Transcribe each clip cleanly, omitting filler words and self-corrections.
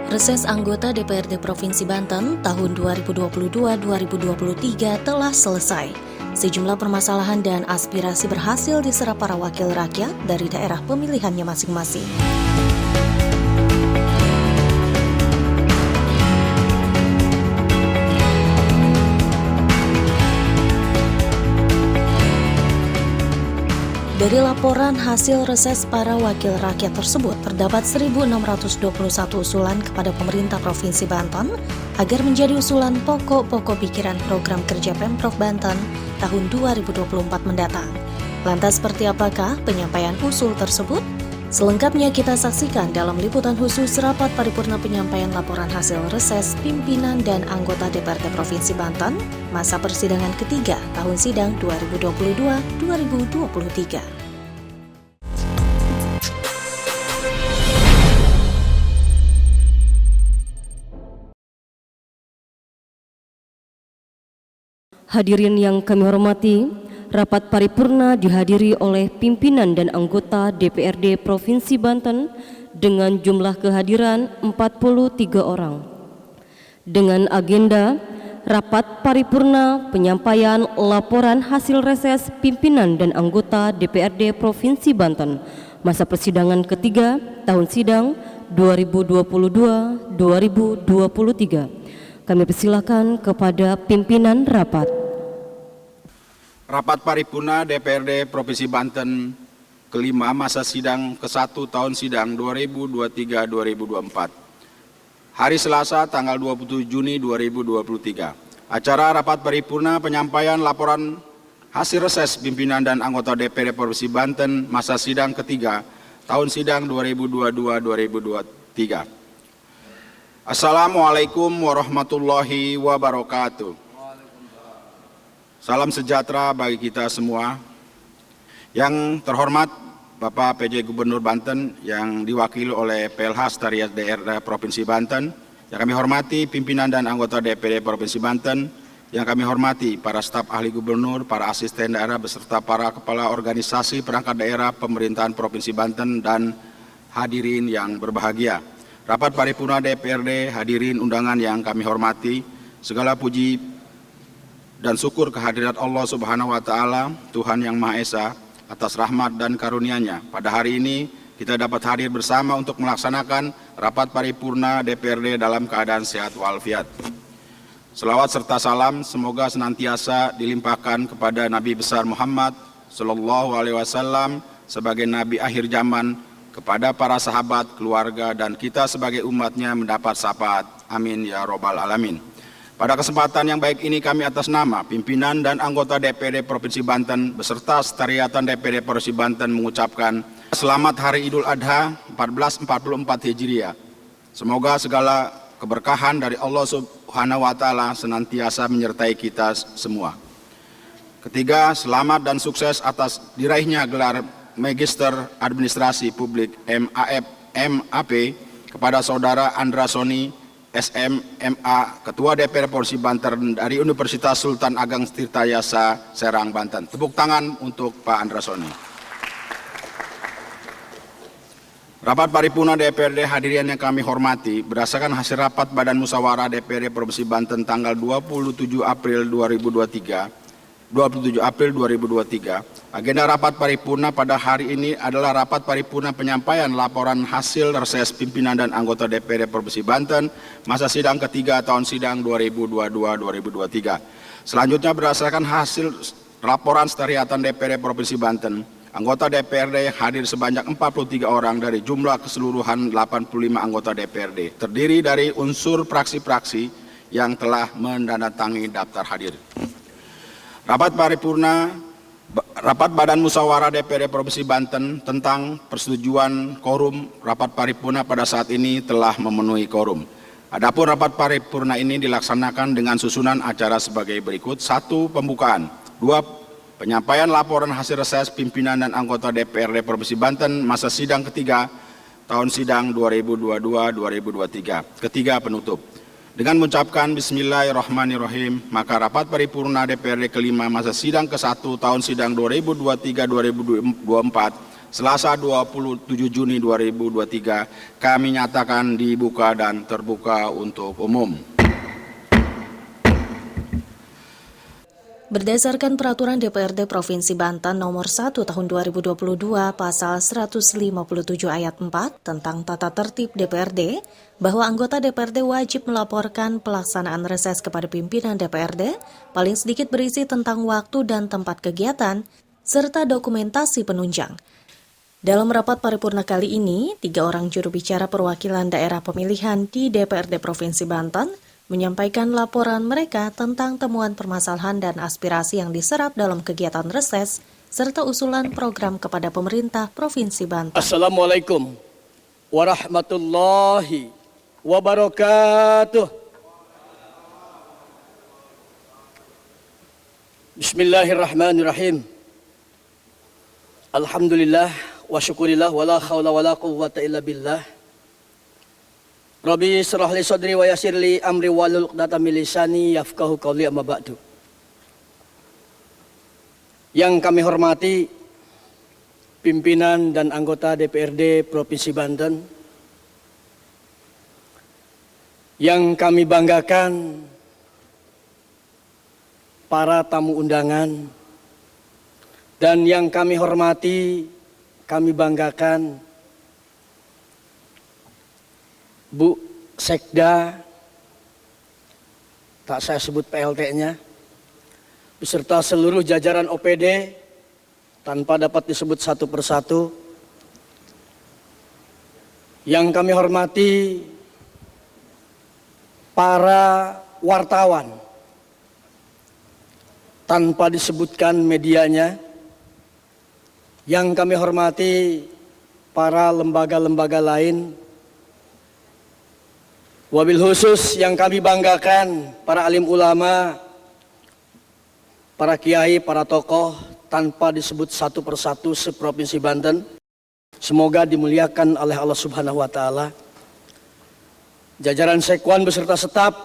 Reses anggota DPRD Provinsi Banten tahun 2022-2023 telah selesai. Sejumlah permasalahan dan aspirasi berhasil diserap para wakil rakyat dari daerah pemilihannya masing-masing. Dari laporan hasil reses para wakil rakyat tersebut, terdapat 1.621 usulan kepada pemerintah Provinsi Banten agar menjadi usulan pokok-pokok pikiran program kerja Pemprov Banten tahun 2024 mendatang. Lantas seperti apakah penyampaian usul tersebut? Selengkapnya kita saksikan dalam liputan khusus rapat paripurna penyampaian laporan hasil reses pimpinan dan anggota DPRD Provinsi Banten masa persidangan ketiga tahun sidang 2022-2023. Hadirin yang kami hormati, rapat paripurna dihadiri oleh pimpinan dan anggota DPRD Provinsi Banten dengan jumlah kehadiran 43 orang. Dengan agenda rapat paripurna penyampaian laporan hasil reses pimpinan dan anggota DPRD Provinsi Banten masa persidangan ketiga tahun sidang 2022-2023. Kami persilakan kepada pimpinan rapat. Rapat paripurna DPRD Provinsi Banten kelima masa sidang ke-1 tahun sidang 2023-2024. Hari Selasa tanggal 27 Juni 2023. Acara rapat paripurna penyampaian laporan hasil reses pimpinan dan anggota DPRD Provinsi Banten masa sidang ketiga tahun sidang 2022-2023. Assalamualaikum warahmatullahi wabarakatuh. Salam sejahtera bagi kita semua. Yang terhormat Bapak PJ Gubernur Banten yang diwakili oleh PLH Sekretariat Daerah Provinsi Banten, yang kami hormati pimpinan dan anggota DPRD Provinsi Banten, yang kami hormati para staf ahli gubernur, para asisten daerah beserta para kepala organisasi perangkat daerah pemerintahan Provinsi Banten dan hadirin yang berbahagia. Rapat paripurna DPRD, hadirin undangan yang kami hormati, segala puji dan syukur kehadirat Allah Subhanahu wa Ta'ala, Tuhan Yang Maha Esa, atas rahmat dan karunia-Nya. Pada hari ini kita dapat hadir bersama untuk melaksanakan rapat paripurna DPRD dalam keadaan sehat walafiat. Selawat serta salam semoga senantiasa dilimpahkan kepada Nabi besar Muhammad Sallallahu Alaihi Wasallam sebagai Nabi akhir zaman, kepada para sahabat, keluarga, dan kita sebagai umatnya mendapat syafaat. Amin ya Robbal Alamin. Pada kesempatan yang baik ini kami atas nama pimpinan dan anggota DPRD Provinsi Banten beserta sekretariatan DPRD Provinsi Banten mengucapkan selamat Hari Idul Adha 1444 Hijriah. Semoga segala keberkahan dari Allah Subhanahu wa Ta'ala senantiasa menyertai kita semua. Ketiga, selamat dan sukses atas diraihnya gelar Magister Administrasi Publik MAP kepada Saudara Andra Soni SMMA, Ketua DPR Provinsi Banten dari Universitas Sultan Ageng Tirtayasa, Serang, Banten. Tepuk tangan untuk Pak Andra Soni. Rapat paripurna DPRD hadirin yang kami hormati, berdasarkan hasil rapat Badan Musyawarah DPRD Provinsi Banten tanggal 27 April 2023, agenda rapat paripurna pada hari ini adalah rapat paripurna penyampaian laporan hasil reses pimpinan dan anggota DPRD Provinsi Banten masa sidang ketiga tahun sidang 2022-2023. Selanjutnya berdasarkan hasil laporan sekretariatan DPRD Provinsi Banten, anggota DPRD hadir sebanyak 43 orang dari jumlah keseluruhan 85 anggota DPRD, terdiri dari unsur praksi-praksi yang telah menandatangani daftar hadir. Rapat Badan Musyawarah DPRD Provinsi Banten tentang persetujuan quorum rapat paripurna pada saat ini telah memenuhi quorum. Adapun rapat paripurna ini dilaksanakan dengan susunan acara sebagai berikut. 1. Pembukaan. 2. Penyampaian laporan hasil reses pimpinan dan anggota DPRD Provinsi Banten masa sidang ketiga tahun sidang 2022-2023. Ketiga, penutup. Dengan mengucapkan Bismillahirrahmanirrahim, maka rapat paripurna DPRD kelima masa sidang ke-1 tahun sidang 2023-2024 Selasa 27 Juni 2023 kami nyatakan dibuka dan terbuka untuk umum. Berdasarkan Peraturan DPRD Provinsi Banten Nomor 1 Tahun 2022 Pasal 157 Ayat 4 tentang tata tertib DPRD, bahwa anggota DPRD wajib melaporkan pelaksanaan reses kepada pimpinan DPRD, paling sedikit berisi tentang waktu dan tempat kegiatan, serta dokumentasi penunjang. Dalam rapat paripurna kali ini, 3 orang juru bicara perwakilan daerah pemilihan di DPRD Provinsi Banten menyampaikan laporan mereka tentang temuan permasalahan dan aspirasi yang diserap dalam kegiatan reses, serta usulan program kepada pemerintah Provinsi Banten. Assalamualaikum warahmatullahi wabarakatuh. Bismillahirrahmanirrahim. Alhamdulillah wa syukurillah wa la khawla wa la quwwata illa billah. Rabbi syrah li sadri wa yassir li amri wahlul 'uqdatam min lisani yafqahu qawli, amma ba'du. Yang kami hormati pimpinan dan anggota DPRD Provinsi Banten, yang kami banggakan para tamu undangan, dan yang kami hormati, kami banggakan Bu Sekda, tak saya sebut PLT-nya, beserta seluruh jajaran OPD tanpa dapat disebut satu persatu. Yang kami hormati para wartawan tanpa disebutkan medianya. Yang kami hormati para lembaga-lembaga lain. Wabil khusus yang kami banggakan para alim ulama, para kiai, para tokoh tanpa disebut satu persatu seprovinsi Banten. Semoga dimuliakan oleh Allah Subhanahu wa taala. Jajaran sekwan beserta staf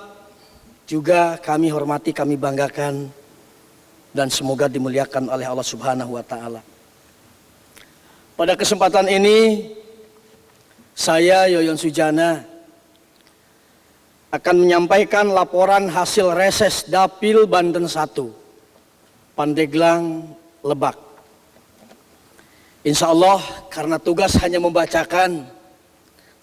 juga kami hormati, kami banggakan, dan semoga dimuliakan oleh Allah Subhanahu wa taala. Pada kesempatan ini saya Yoyon Sujana akan menyampaikan laporan hasil reses Dapil Banten 1, Pandeglang, Lebak. Insya Allah karena tugas hanya membacakan,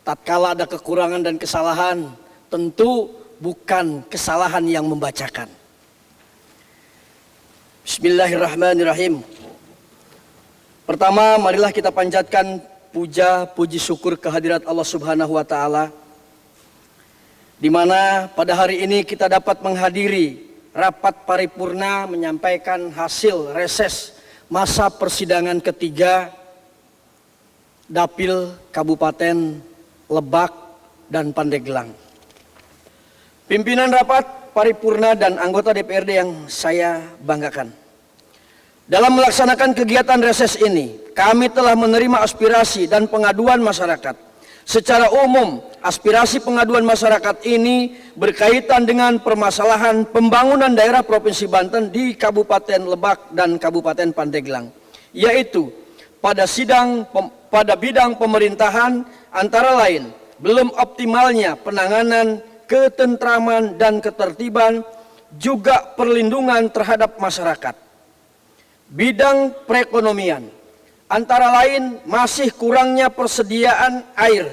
tatkala ada kekurangan dan kesalahan, tentu bukan kesalahan yang membacakan. Bismillahirrahmanirrahim. Pertama, marilah kita panjatkan puja, puji syukur kehadirat Allah Subhanahu wa taala, di mana pada hari ini kita dapat menghadiri rapat paripurna menyampaikan hasil reses masa persidangan ketiga Dapil Kabupaten Lebak dan Pandeglang. Pimpinan rapat paripurna dan anggota DPRD yang saya banggakan, dalam melaksanakan kegiatan reses ini, kami telah menerima aspirasi dan pengaduan masyarakat. Secara umum, aspirasi pengaduan masyarakat ini berkaitan dengan permasalahan pembangunan daerah Provinsi Banten di Kabupaten Lebak dan Kabupaten Pandeglang, yaitu pada bidang pemerintahan, antara lain belum optimalnya penanganan ketentraman dan ketertiban, juga perlindungan terhadap masyarakat. Bidang perekonomian, antara lain masih kurangnya persediaan air,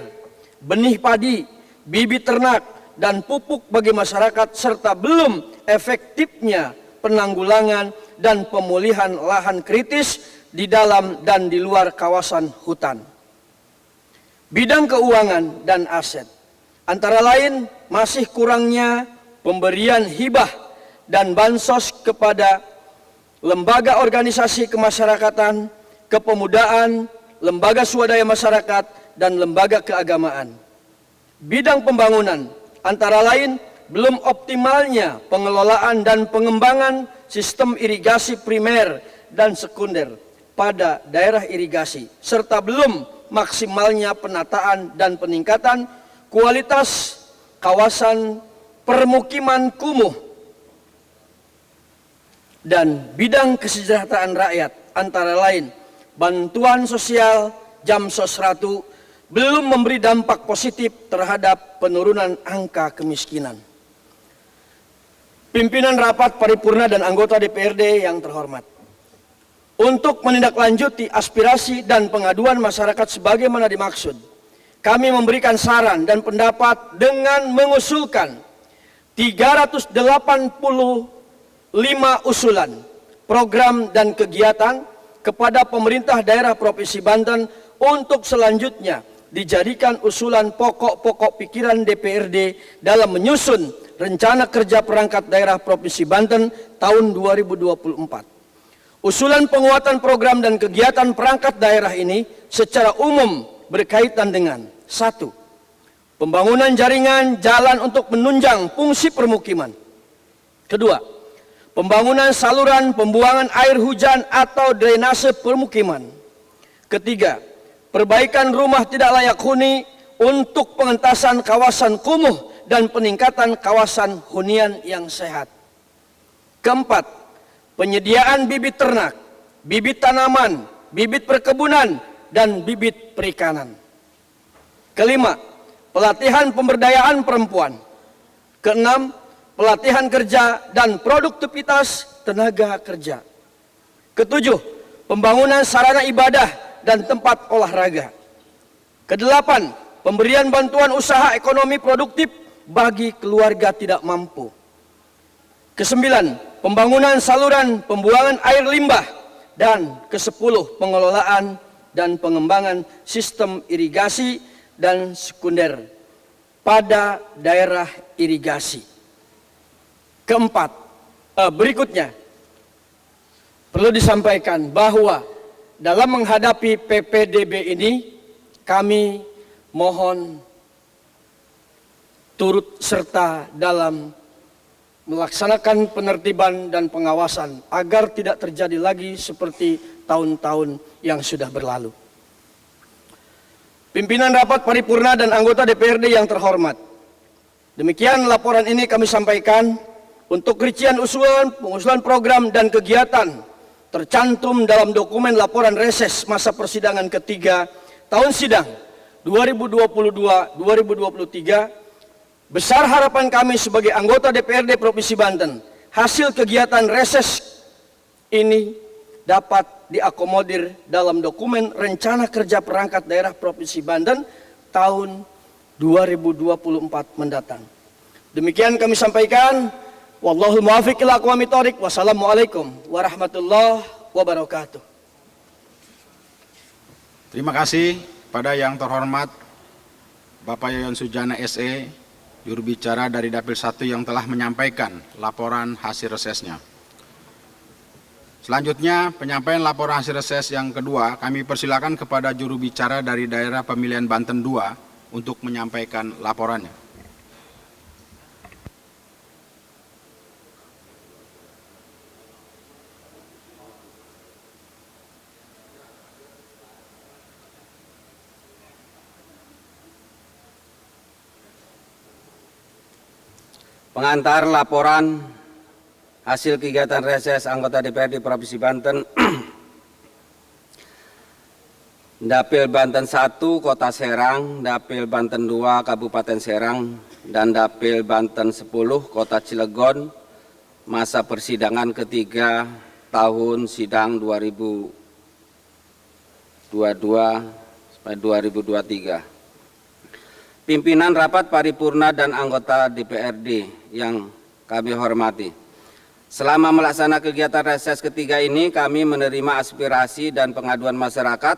benih padi, bibit ternak, dan pupuk bagi masyarakat, serta belum efektifnya penanggulangan dan pemulihan lahan kritis di dalam dan di luar kawasan hutan. Bidang keuangan dan aset, antara lain masih kurangnya pemberian hibah dan bansos kepada lembaga organisasi kemasyarakatan, kepemudaan, lembaga swadaya masyarakat, dan lembaga keagamaan. Bidang pembangunan, antara lain belum optimalnya pengelolaan dan pengembangan sistem irigasi primer dan sekunder pada daerah irigasi, serta belum maksimalnya penataan dan peningkatan kualitas kawasan permukiman kumuh. Dan bidang kesejahteraan rakyat, antara lain bantuan sosial, jam sosratu belum memberi dampak positif terhadap penurunan angka kemiskinan. Pimpinan rapat paripurna dan anggota DPRD yang terhormat, untuk menindaklanjuti aspirasi dan pengaduan masyarakat sebagaimana dimaksud, kami memberikan saran dan pendapat dengan mengusulkan 385 usulan program dan kegiatan kepada pemerintah daerah Provinsi Banten untuk selanjutnya dijadikan usulan pokok-pokok pikiran DPRD dalam menyusun rencana kerja perangkat daerah Provinsi Banten tahun 2024. Usulan penguatan program dan kegiatan perangkat daerah ini secara umum berkaitan dengan 1. Pembangunan jaringan jalan untuk menunjang fungsi permukiman. 2. Pembangunan saluran pembuangan air hujan atau drainase permukiman. 3. Perbaikan rumah tidak layak huni untuk pengentasan kawasan kumuh dan peningkatan kawasan hunian yang sehat. 4. Penyediaan bibit ternak, bibit tanaman, bibit perkebunan, dan bibit perikanan. 5. Pelatihan pemberdayaan perempuan. 6. Pelatihan kerja dan produktivitas tenaga kerja. 7. Pembangunan sarana ibadah dan tempat olahraga. 8. Pemberian bantuan usaha ekonomi produktif bagi keluarga tidak mampu. 9. Pembangunan saluran pembuangan air limbah. Dan 10. Pengelolaan dan pengembangan sistem irigasi dan sekunder pada daerah irigasi. 4. Berikutnya perlu disampaikan bahwa dalam menghadapi PPDB ini kami mohon turut serta dalam melaksanakan penertiban dan pengawasan agar tidak terjadi lagi seperti tahun-tahun yang sudah berlalu. Pimpinan rapat paripurna dan anggota DPRD yang terhormat, demikian laporan ini kami sampaikan untuk rincian pengusulan program dan kegiatan tercantum dalam dokumen laporan reses masa persidangan ketiga tahun sidang 2022-2023. Besar harapan kami sebagai anggota DPRD Provinsi Banten, hasil kegiatan reses ini dapat diakomodir dalam dokumen rencana kerja perangkat daerah Provinsi Banten tahun 2024 mendatang. Demikian kami sampaikan. Wallahul muwaffiq ila aqwamit thoriq. Wassalamualaikum warahmatullahi wabarakatuh. Terima kasih pada yang terhormat Bapak Yoyon Sujana SE, juru bicara dari Dapil 1 yang telah menyampaikan laporan hasil resesnya. Selanjutnya, penyampaian laporan hasil reses yang kedua, kami persilakan kepada juru bicara dari daerah pemilihan Banten 2 untuk menyampaikan laporannya. Pengantar laporan hasil kegiatan reses anggota DPRD Provinsi Banten Dapil Banten 1 Kota Serang, Dapil Banten 2 Kabupaten Serang, dan Dapil Banten 10 Kota Cilegon, masa persidangan ketiga tahun sidang 2022-2023. Pimpinan rapat paripurna dan anggota DPRD yang kami hormati. Selama melaksanakan kegiatan reses ketiga ini, kami menerima aspirasi dan pengaduan masyarakat.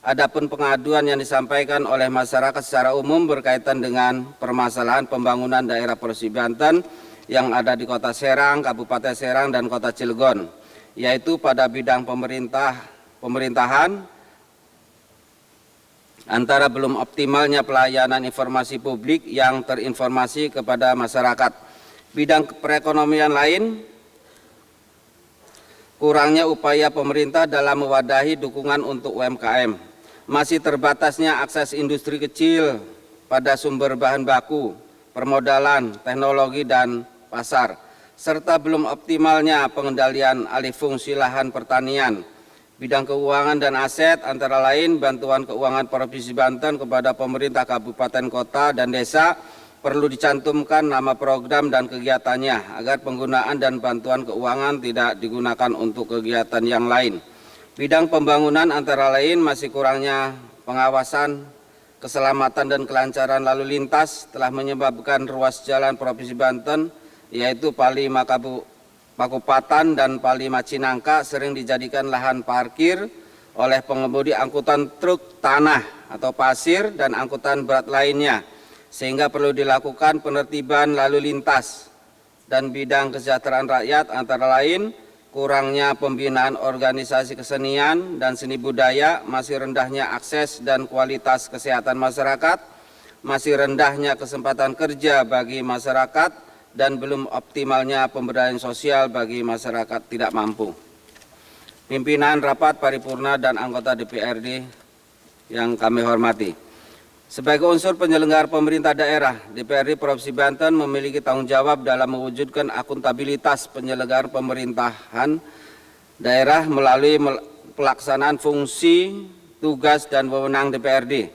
Adapun pengaduan yang disampaikan oleh masyarakat secara umum berkaitan dengan permasalahan pembangunan daerah Provinsi Banten yang ada di Kota Serang, Kabupaten Serang, dan Kota Cilegon, yaitu pada bidang pemerintahan, antara belum optimalnya pelayanan informasi publik yang terinformasi kepada masyarakat. Bidang perekonomian lain, kurangnya upaya pemerintah dalam mewadahi dukungan untuk UMKM, masih terbatasnya akses industri kecil pada sumber bahan baku, permodalan, teknologi, dan pasar, serta belum optimalnya pengendalian alih fungsi lahan pertanian, bidang keuangan dan aset, antara lain bantuan keuangan Provinsi Banten kepada pemerintah kabupaten, kota, dan desa, perlu dicantumkan nama program dan kegiatannya agar penggunaan dan bantuan keuangan tidak digunakan untuk kegiatan yang lain. Bidang pembangunan antara lain masih kurangnya pengawasan, keselamatan dan kelancaran lalu lintas telah menyebabkan ruas jalan Provinsi Banten, yaitu Pali Makupatan dan Pali Macinangka, sering dijadikan lahan parkir oleh pengemudi angkutan truk tanah atau pasir dan angkutan berat lainnya, sehingga perlu dilakukan penertiban lalu lintas. Dan bidang kesejahteraan rakyat antara lain kurangnya pembinaan organisasi kesenian dan seni budaya, masih rendahnya akses dan kualitas kesehatan masyarakat, masih rendahnya kesempatan kerja bagi masyarakat, dan belum optimalnya pemberdayaan sosial bagi masyarakat tidak mampu. Pimpinan rapat paripurna dan anggota DPRD yang kami hormati, sebagai unsur penyelenggara pemerintah daerah, DPRD Provinsi Banten memiliki tanggung jawab dalam mewujudkan akuntabilitas penyelenggaraan pemerintahan daerah melalui pelaksanaan fungsi, tugas, dan wewenang DPRD.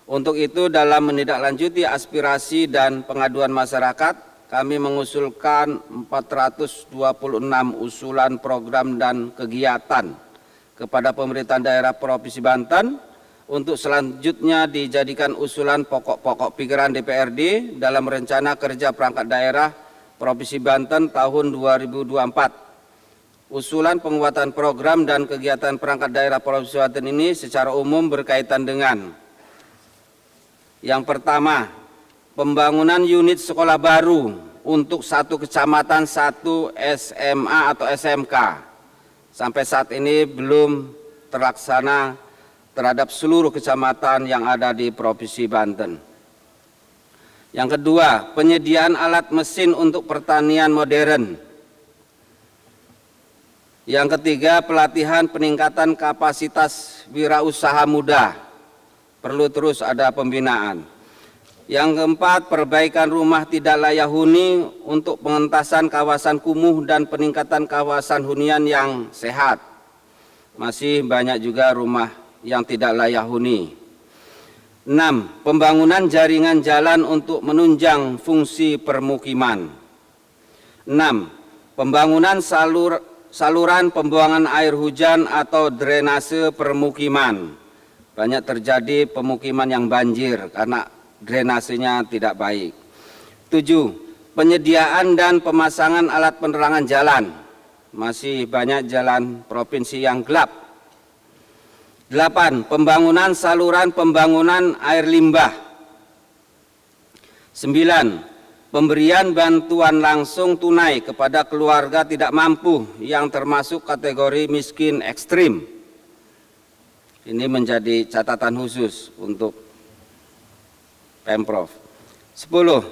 Untuk itu, dalam menindaklanjuti aspirasi dan pengaduan masyarakat, kami mengusulkan 426 usulan program dan kegiatan kepada pemerintah daerah Provinsi Banten untuk selanjutnya dijadikan usulan pokok-pokok pikiran DPRD dalam rencana kerja perangkat daerah Provinsi Banten tahun 2024. Usulan penguatan program dan kegiatan perangkat daerah Provinsi Banten ini secara umum berkaitan dengan: yang pertama, pembangunan unit sekolah baru untuk satu kecamatan, satu SMA atau SMK. Sampai saat ini belum terlaksana terhadap seluruh kecamatan yang ada di Provinsi Banten. Yang kedua, penyediaan alat mesin untuk pertanian modern. Yang ketiga, pelatihan peningkatan kapasitas wirausaha muda. Perlu terus ada pembinaan. Yang keempat, perbaikan rumah tidak layak huni untuk pengentasan kawasan kumuh dan peningkatan kawasan hunian yang sehat. Masih banyak juga rumah yang tidak layak huni. 6. Pembangunan jaringan jalan untuk menunjang fungsi permukiman. 6. Pembangunan saluran pembuangan air hujan atau drainase permukiman. Banyak terjadi pemukiman yang banjir karena drainasenya tidak baik. 7. Penyediaan dan pemasangan alat penerangan jalan. Masih banyak jalan provinsi yang gelap. 8. Pembangunan saluran pembangunan air limbah. 9. Pemberian bantuan langsung tunai kepada keluarga tidak mampu yang termasuk kategori miskin ekstrim. Ini menjadi catatan khusus untuk Pemprov. 10.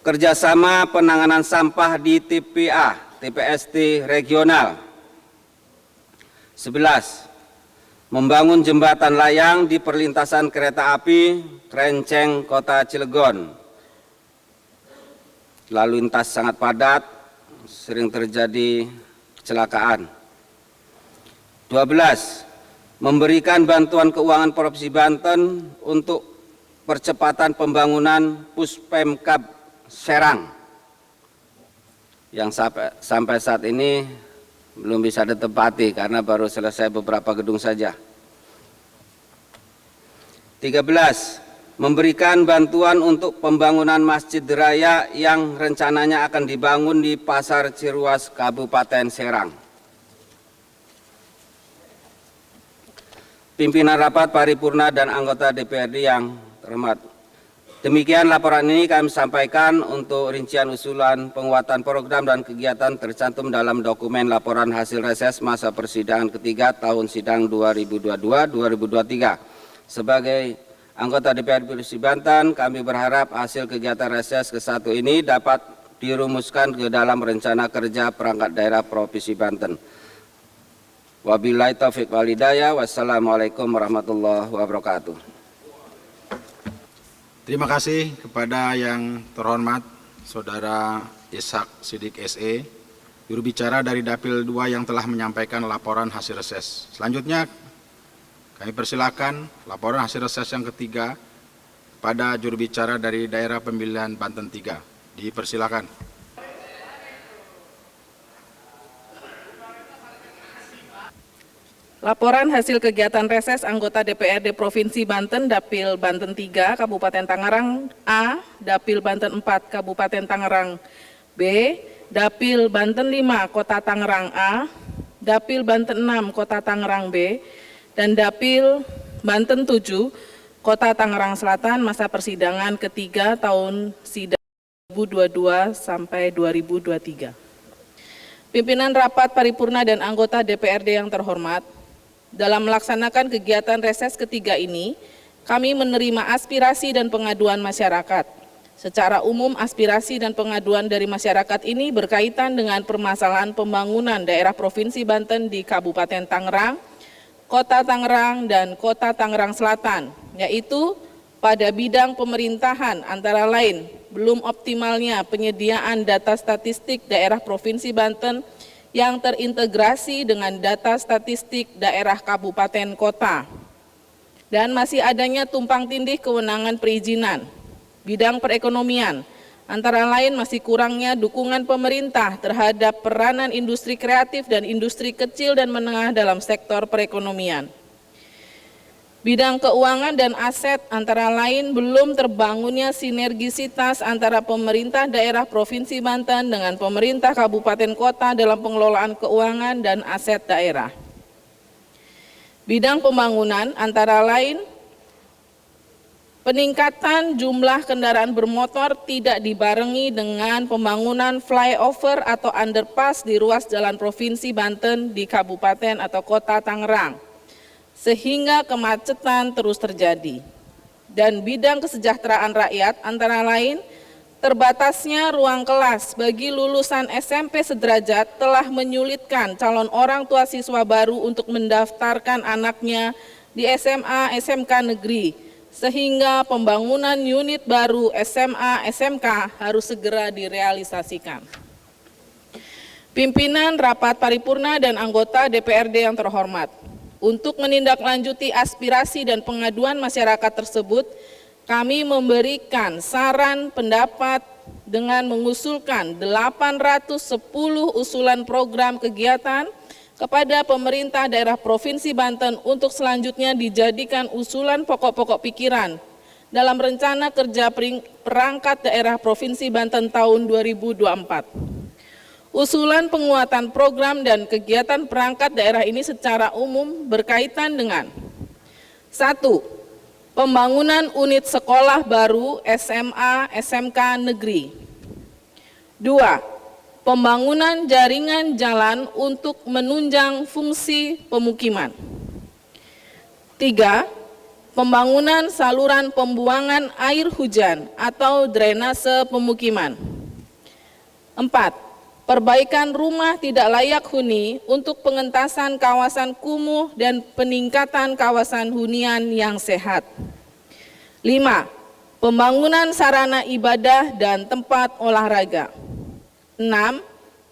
Kerjasama penanganan sampah di TPA, TPST regional. 11. Membangun jembatan layang di perlintasan kereta api Krenceng, Kota Cilegon. Lalu lintas sangat padat, sering terjadi kecelakaan. 12. Memberikan bantuan keuangan Provinsi Banten untuk percepatan pembangunan Puspemkab Serang yang sampai saat ini belum bisa ditempati karena baru selesai beberapa gedung saja. 13. Memberikan bantuan untuk pembangunan Masjid Raya yang rencananya akan dibangun di Pasar Ciruas, Kabupaten Serang. Pimpinan rapat paripurna dan anggota DPRD yang terhormat, demikian laporan ini kami sampaikan untuk rincian usulan penguatan program dan kegiatan tercantum dalam dokumen laporan hasil reses masa persidangan ketiga tahun sidang 2022-2023. Sebagai anggota DPRD Provinsi Banten, kami berharap hasil kegiatan reses ke-1 ini dapat dirumuskan ke dalam rencana kerja perangkat daerah Provinsi Banten. Wabillahi taufiq wal hidayah. Wassalamualaikum warahmatullahi wabarakatuh. Terima kasih kepada yang terhormat Saudara Ishak Siddiq SE juru bicara dari Dapil 2 yang telah menyampaikan laporan hasil reses. Selanjutnya kami persilakan laporan hasil reses yang ketiga pada juru bicara dari Daerah Pemilihan Banten 3. Dipersilakan. Laporan hasil kegiatan reses anggota DPRD Provinsi Banten, Dapil Banten 3, Kabupaten Tangerang A, Dapil Banten 4, Kabupaten Tangerang B, Dapil Banten 5, Kota Tangerang A, Dapil Banten 6, Kota Tangerang B, dan Dapil Banten 7, Kota Tangerang Selatan, masa persidangan ketiga tahun sidang 2022 sampai 2023. Pimpinan rapat paripurna dan anggota DPRD yang terhormat, dalam melaksanakan kegiatan reses ketiga ini, kami menerima aspirasi dan pengaduan masyarakat. Secara umum, aspirasi dan pengaduan dari masyarakat ini berkaitan dengan permasalahan pembangunan daerah Provinsi Banten di Kabupaten Tangerang, Kota Tangerang, dan Kota Tangerang Selatan, yaitu pada bidang pemerintahan antara lain belum optimalnya penyediaan data statistik daerah Provinsi Banten yang terintegrasi dengan data statistik daerah kabupaten kota, dan masih adanya tumpang tindih kewenangan perizinan. Bidang perekonomian, antara lain masih kurangnya dukungan pemerintah terhadap peranan industri kreatif dan industri kecil dan menengah dalam sektor perekonomian. Bidang keuangan dan aset, antara lain belum terbangunnya sinergisitas antara pemerintah daerah Provinsi Banten dengan pemerintah kabupaten kota dalam pengelolaan keuangan dan aset daerah. Bidang pembangunan, antara lain peningkatan jumlah kendaraan bermotor tidak dibarengi dengan pembangunan flyover atau underpass di ruas jalan Provinsi Banten di Kabupaten atau Kota Tangerang, sehingga kemacetan terus terjadi. Dan bidang kesejahteraan rakyat, antara lain terbatasnya ruang kelas bagi lulusan SMP sederajat telah menyulitkan calon orang tua siswa baru untuk mendaftarkan anaknya di SMA SMK negeri, sehingga pembangunan unit baru SMA SMK harus segera direalisasikan. Pimpinan rapat paripurna dan anggota DPRD yang terhormat, untuk menindaklanjuti aspirasi dan pengaduan masyarakat tersebut, kami memberikan saran pendapat dengan mengusulkan 810 usulan program kegiatan kepada pemerintah daerah Provinsi Banten untuk selanjutnya dijadikan usulan pokok-pokok pikiran dalam rencana kerja perangkat daerah Provinsi Banten tahun 2024. Usulan penguatan program dan kegiatan perangkat daerah ini secara umum berkaitan dengan 1. Pembangunan unit sekolah baru SMA SMK negeri. 2. Pembangunan jaringan jalan untuk menunjang fungsi pemukiman. 3. Pembangunan saluran pembuangan air hujan atau drainase pemukiman. 4. Perbaikan rumah tidak layak huni untuk pengentasan kawasan kumuh dan peningkatan kawasan hunian yang sehat. 5. Pembangunan sarana ibadah dan tempat olahraga. 6.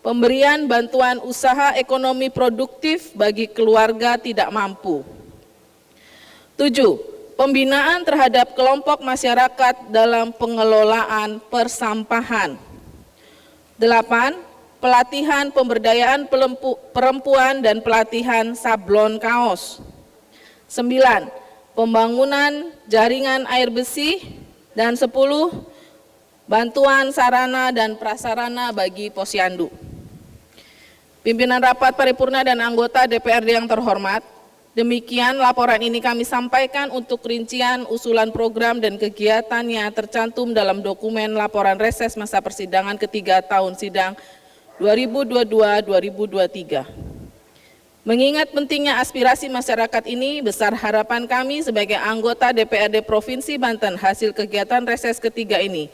Pemberian bantuan usaha ekonomi produktif bagi keluarga tidak mampu. 7. Pembinaan terhadap kelompok masyarakat dalam pengelolaan persampahan. 8. Pelatihan pemberdayaan perempuan dan pelatihan sablon kaos. 9. Pembangunan jaringan air bersih. Dan 10. Bantuan sarana dan prasarana bagi posyandu. Pimpinan rapat paripurna dan anggota DPRD yang terhormat, demikian laporan ini kami sampaikan untuk rincian usulan program dan kegiatannya tercantum dalam dokumen laporan reses masa persidangan ketiga tahun sidang 2022-2023. Mengingat pentingnya aspirasi masyarakat ini, besar harapan kami sebagai anggota DPRD Provinsi Banten hasil kegiatan reses ketiga ini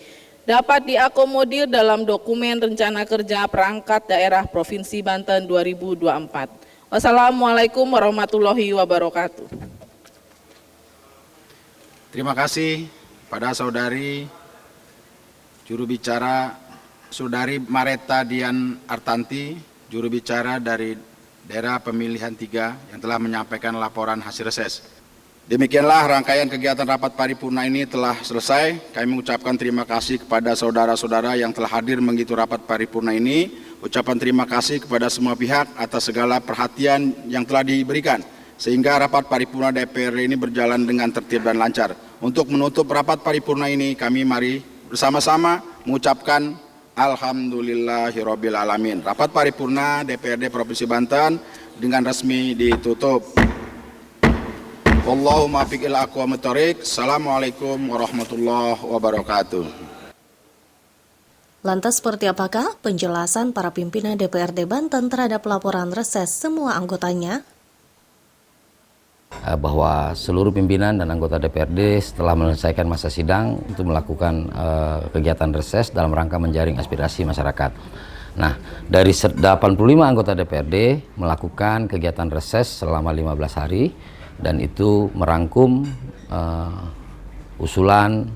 dapat diakomodir dalam dokumen rencana kerja perangkat daerah Provinsi Banten 2024. Wassalamualaikum warahmatullahi wabarakatuh. Terima kasih pada saudari juru bicara Saudari Mareta Dian Artanti juru bicara dari daerah pemilihan 3 yang telah menyampaikan laporan hasil reses. Demikianlah rangkaian kegiatan rapat paripurna ini telah selesai. Kami mengucapkan terima kasih kepada saudara-saudara yang telah hadir mengikuti rapat paripurna ini. Ucapan terima kasih kepada semua pihak atas segala perhatian yang telah diberikan, sehingga rapat paripurna DPRD ini berjalan dengan tertib dan lancar. Untuk menutup rapat paripurna ini, kami mari bersama-sama mengucapkan Alhamdulillahirabbil alamin. Rapat paripurna DPRD Provinsi Banten dengan resmi ditutup. Wallahumma fiq ila aqwamit thoriq. Assalamualaikum warahmatullahi wabarakatuh. Lantas seperti apakah penjelasan para pimpinan DPRD Banten terhadap laporan reses semua anggotanya? Bahwa seluruh pimpinan dan anggota DPRD setelah menyelesaikan masa sidang itu melakukan kegiatan reses dalam rangka menjaring aspirasi masyarakat. Nah, dari 85 anggota DPRD melakukan kegiatan reses selama 15 hari dan itu merangkum usulan,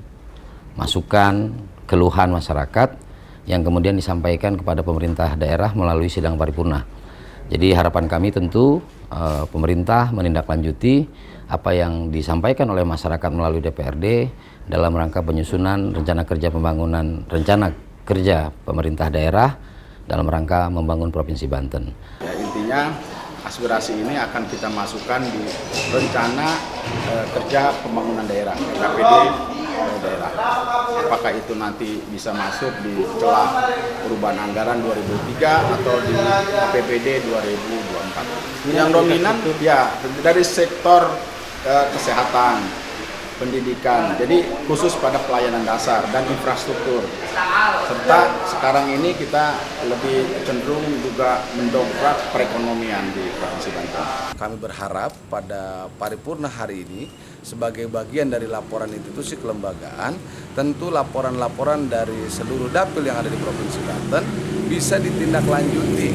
masukan, keluhan masyarakat yang kemudian disampaikan kepada pemerintah daerah melalui sidang paripurna. Jadi harapan kami tentu pemerintah menindaklanjuti apa yang disampaikan oleh masyarakat melalui DPRD dalam rangka penyusunan rencana kerja pemerintah daerah dalam rangka membangun Provinsi Banten. Ya, intinya aspirasi ini akan kita masukkan di rencana kerja pembangunan daerah, RKPD daerah. Apakah itu nanti bisa masuk di celah perubahan anggaran 2003 atau di APBD 2024. Yang dominan ya dari sektor kesehatan, pendidikan, jadi khusus pada pelayanan dasar dan infrastruktur. Serta sekarang ini kita lebih cenderung juga mendongkrak perekonomian di Provinsi Banten. Kami berharap pada paripurna hari ini sebagai bagian dari laporan institusi kelembagaan, tentu laporan-laporan dari seluruh dapil yang ada di Provinsi Banten bisa ditindaklanjuti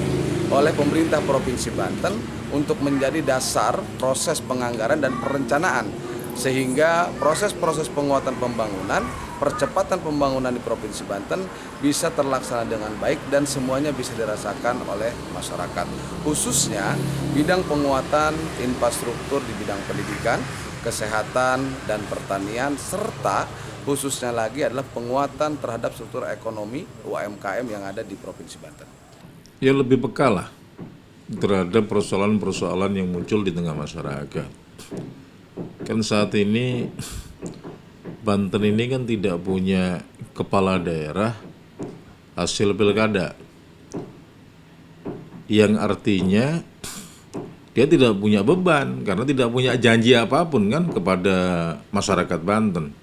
oleh pemerintah Provinsi Banten untuk menjadi dasar proses penganggaran dan perencanaan, sehingga proses-proses penguatan pembangunan, percepatan pembangunan di Provinsi Banten bisa terlaksana dengan baik dan semuanya bisa dirasakan oleh masyarakat. Khususnya bidang penguatan infrastruktur di bidang pendidikan, kesehatan, dan pertanian, serta khususnya lagi adalah penguatan terhadap struktur ekonomi UMKM yang ada di Provinsi Banten. Ya lebih peka lah terhadap persoalan-persoalan yang muncul di tengah masyarakat. Kan saat ini Banten ini kan tidak punya kepala daerah hasil pilkada, yang artinya dia tidak punya beban karena tidak punya janji apapun kan kepada masyarakat Banten.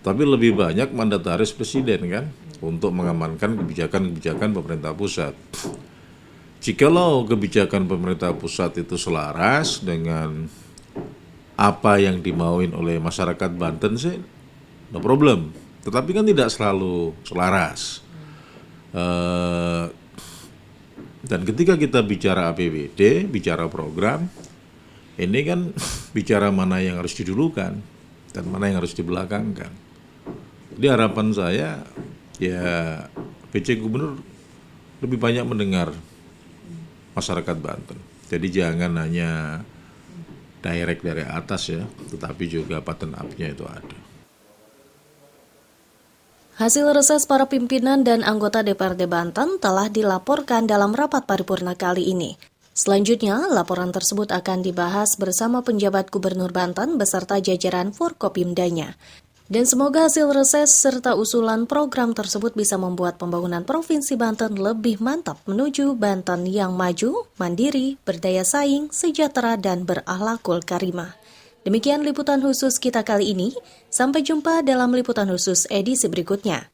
Tapi lebih banyak mandataris presiden kan untuk mengamankan kebijakan-kebijakan pemerintah pusat. Jikalau kebijakan pemerintah pusat itu selaras dengan apa yang dimauin oleh masyarakat Banten sih, no problem. Tetapi kan tidak selalu selaras. Dan ketika kita bicara APBD, bicara program, ini kan bicara mana yang harus didulukan dan mana yang harus dibelakangkan. Jadi harapan saya, ya PJ Gubernur lebih banyak mendengar masyarakat Banten. Jadi jangan hanya direct dari atas ya, tetapi juga bottom up-nya itu ada. Hasil reses para pimpinan dan anggota DPRD Banten telah dilaporkan dalam rapat paripurna kali ini. Selanjutnya, laporan tersebut akan dibahas bersama penjabat Gubernur Banten beserta jajaran Forkopimdanya. Dan semoga hasil reses serta usulan program tersebut bisa membuat pembangunan Provinsi Banten lebih mantap menuju Banten yang maju, mandiri, berdaya saing, sejahtera, dan berakhlakul karimah. Demikian liputan khusus kita kali ini. Sampai jumpa dalam liputan khusus edisi berikutnya.